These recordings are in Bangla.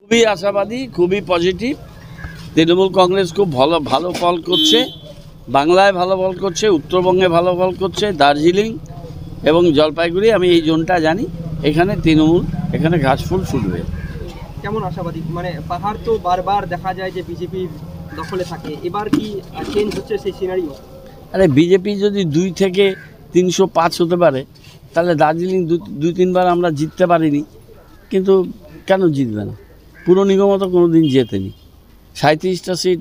খুবই আশাবাদী, খুবই পজিটিভ। তৃণমূল কংগ্রেস খুব ভালো ফল করছে, বাংলায় ভালো ফল করছে, উত্তরবঙ্গে ভালো ফল করছে, দার্জিলিং এবং জলপাইগুড়ি, আমি এই জোনটা জানি। এখানে তৃণমূল, এখানে ঘাসফুল ফুটবে। কেমন আশাবাদী? মানে পাহাড় তো বারবার দেখা যায় যে বিজেপি দখলে থাকে, এবার কি চেঞ্জ হচ্ছে সেই সিনারিও? আরে বিজেপি যদি 2 থেকে 305 হতে পারে, তাহলে দার্জিলিং 2-3বার আমরা জিততে পারিনি, কিন্তু কেন জিতবে না? পুরো নিগম তো কোনো দিন জেতেনি, 37টা সিট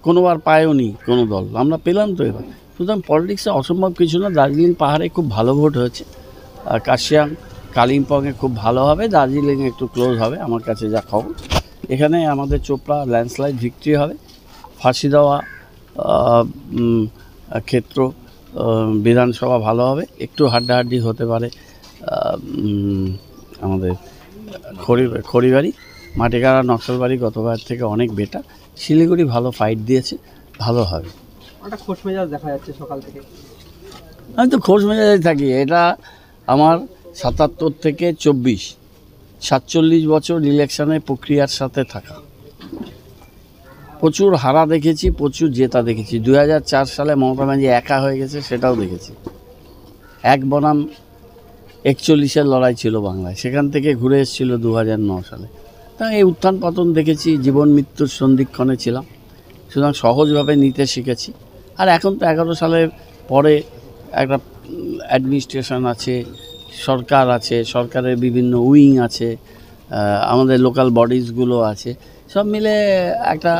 কোনোবার পায়ও নি কোনো দল, আমরা পেলাম তো এবার। সুতরাং পলিটিক্সে অসম্ভব কিছু না। দার্জিলিং পাহাড়ে খুব ভালো ভোট হয়েছে, আর কার্শিয়াং কালিম্পংয়ে খুব ভালো হবে, দার্জিলিংয়ে একটু ক্লোজ হবে আমার কাছে যা খবর। এখানে আমাদের চোপড়া ল্যান্ডস্লাইড ভিক্টরি হবে। ফাঁসি দেওয়া ক্ষেত্র বিধানসভা ভালো হবে, একটু হাড্ডাহাড্ডি হতে পারে আমাদের খড়িবাড়ি, মাটিকাড়া নকশালবাড়ি গতবার থেকে অনেক বেটার। শিলিগুড়ি ভালো ফাইট দিয়েছে, ভালো হবে। একটা খোশ মেজাজ দেখা যাচ্ছে সকাল থেকে। আমি তো খোশ মেজাজে থাকি। এটা আমার 77 থেকে 24, 47 বছর ইলেকশনের প্রক্রিয়ার সাথে থাকা। প্রচুর হারা দেখেছি, প্রচুর জেতা দেখেছি। 2004 সালে মমতা ব্যানার্জি একা হয়ে গেছে, সেটাও দেখেছি। এক বনাম 41-এর লড়াই ছিল বাংলায়, সেখান থেকে ঘুরে এসেছিল 2009 সালে। তা এই উত্থান পতন দেখেছি, জীবন মৃত্যুর সন্ধিক্ষণে ছিলাম, সুতরাং সহজভাবে নিতে শিখেছি। আর এখন তো 11 সালের পরে একটা অ্যাডমিনিস্ট্রেশন আছে, সরকার আছে, সরকারের বিভিন্ন উইং আছে, আমাদের লোকাল বডিজগুলো আছে, সব মিলে একটা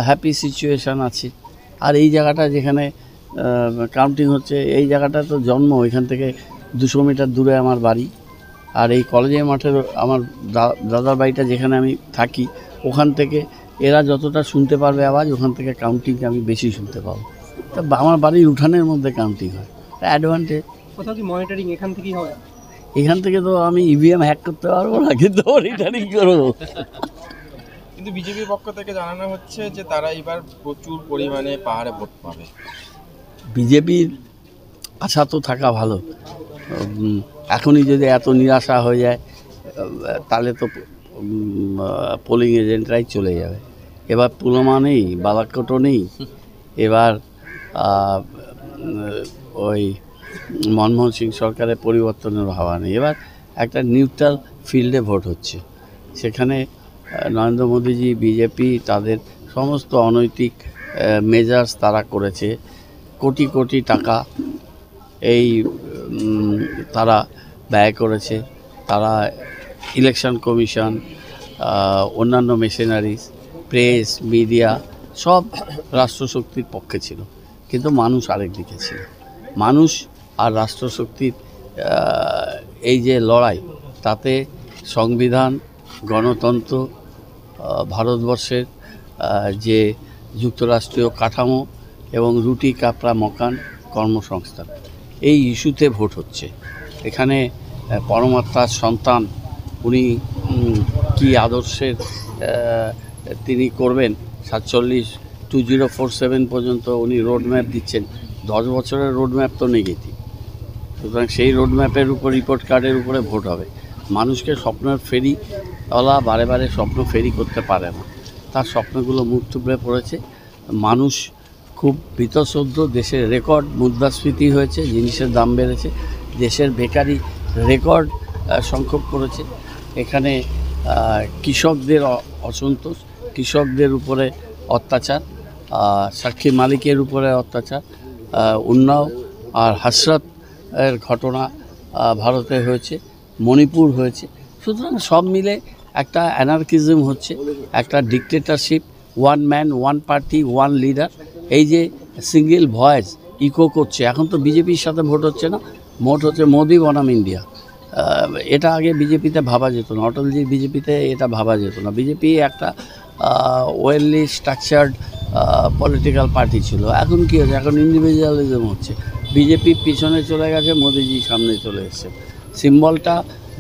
হ্যাপি সিচুয়েশান আছে। আর এই জায়গাটা যেখানে কাউন্টিং হচ্ছে, এই জায়গাটা তো জন্ম, এখান থেকে 200 মিটার দূরে আমার বাড়ি। আর এই কলেজের মাঠের আমার দাদার বাড়িটা যেখানে আমি থাকি, ওখান থেকে এরা যতটা শুনতে পারবে আওয়াজ, ওখান থেকে কাউন্টিংকে আমি বেশি শুনতে পাবো। তা আমার বাড়ির উঠানের মধ্যে কাউন্টিং হয়, অ্যাডভান্টেজ। কোথাও কি মনিটরিং এখান থেকেই হবে? এখান থেকে তো আমি ইভিএম হ্যাক করতে পারবো না, কিন্তু মনিটরিং করবো। কিন্তু বিজেপির পক্ষ থেকে জানানো হচ্ছে যে তারা এবার প্রচুর পরিমাণে পাহাড়ে ভোট পাবে। বিজেপির আশা তো থাকা ভালো। এখনই যদি এত নিরাশা হয়ে যায়, তাহলে তো পোলিং এজেন্টরাই চলে যাবে। এবার পুলওয়ামা নেই, বালাকোটও নেই, এবার ওই মনমোহন সিং সরকারের পরিবর্তনের হাওয়া নেই। এবার একটা নিউট্রাল ফিল্ডে ভোট হচ্ছে, সেখানে নরেন্দ্র মোদীজি, বিজেপি তাদের সমস্ত অনৈতিক মেজার্স তারা করেছে। কোটি কোটি টাকা এই তারা ব্যয় করেছে। তারা ইলেকশন কমিশন, অন্যান্য মেশিনারিজ, প্রেস, মিডিয়া সব রাষ্ট্রশক্তির পক্ষে ছিল, কিন্তু মানুষ আরেক দিকে ছিল। মানুষ আর রাষ্ট্রশক্তির এই যে লড়াই, তাতে সংবিধান, গণতন্ত্র, ভারতবর্ষের যে যুক্তরাষ্ট্রীয় কাঠামো এবং রুটি কাপড়া মকান কর্মসংস্থান, এই ইস্যুতে ভোট হচ্ছে। এখানে পরমাত্মার সন্তান, উনি কি আদর্শের তিনি করবেন, 2047 পর্যন্ত উনি রোডম্যাপ দিচ্ছেন। 10 বছরের রোডম্যাপ তো নেগেটিভ, সুতরাং সেই রোডম্যাপের উপর, রিপোর্ট কার্ডের উপরে ভোট হবে। মানুষকে স্বপ্নের ফেরিওয়ালা বারে বারে স্বপ্ন ফেরি করতে পারে না, তার স্বপ্নগুলো মুখ থুবড়ে পড়েছে। মানুষ খুব বীতশ্রদ্ধ। দেশের রেকর্ড মুদ্রাস্ফীতি হয়েছে, জিনিসের দাম বেড়েছে, দেশের বেকারি রেকর্ড সংখ্যক করেছে। এখানে কৃষকদের অসন্তোষ, কৃষকদের উপরে অত্যাচার, সাক্ষী মালিকের উপরে অত্যাচার, উন্নাও আর হাসরত এর ঘটনা ভারতে হয়েছে, মণিপুর হয়েছে। সুতরাং সব মিলে একটা অ্যানার্কিজম হচ্ছে, একটা dictatorship, one man one party one leader, এই যে সিঙ্গেল ভয়েস ইকো করছে। এখন তো বিজেপির সাথে ভোট হচ্ছে না, ভোট হচ্ছে মোদি বনাম ইন্ডিয়া। এটা আগে বিজেপিতে ভাবা যেত না, অটলজির বিজেপিতে এটা ভাবা যেত না। বিজেপি একটা ওয়েললি স্ট্রাকচার্ড পলিটিক্যাল পার্টি ছিল। এখন কী হচ্ছে, এখন ইন্ডিভিজুয়ালিজম হচ্ছে। বিজেপি পিছনে চলে গেছে, মোদিজি সামনে চলে এসছে। সিম্বলটা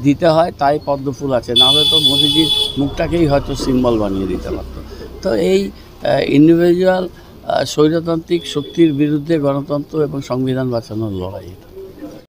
দিতে হয়, তাই পদ্মফুল আছে, নাহলে তো মোদিজির মুখটাকেই হয়তো সিম্বল বানিয়ে দিতে পারত। তো এই ইন্ডিভিজুয়াল স্বৈরতান্ত্রিক শক্তির বিরুদ্ধে গণতন্ত্র এবং সংবিধান বাঁচানোর লড়াই।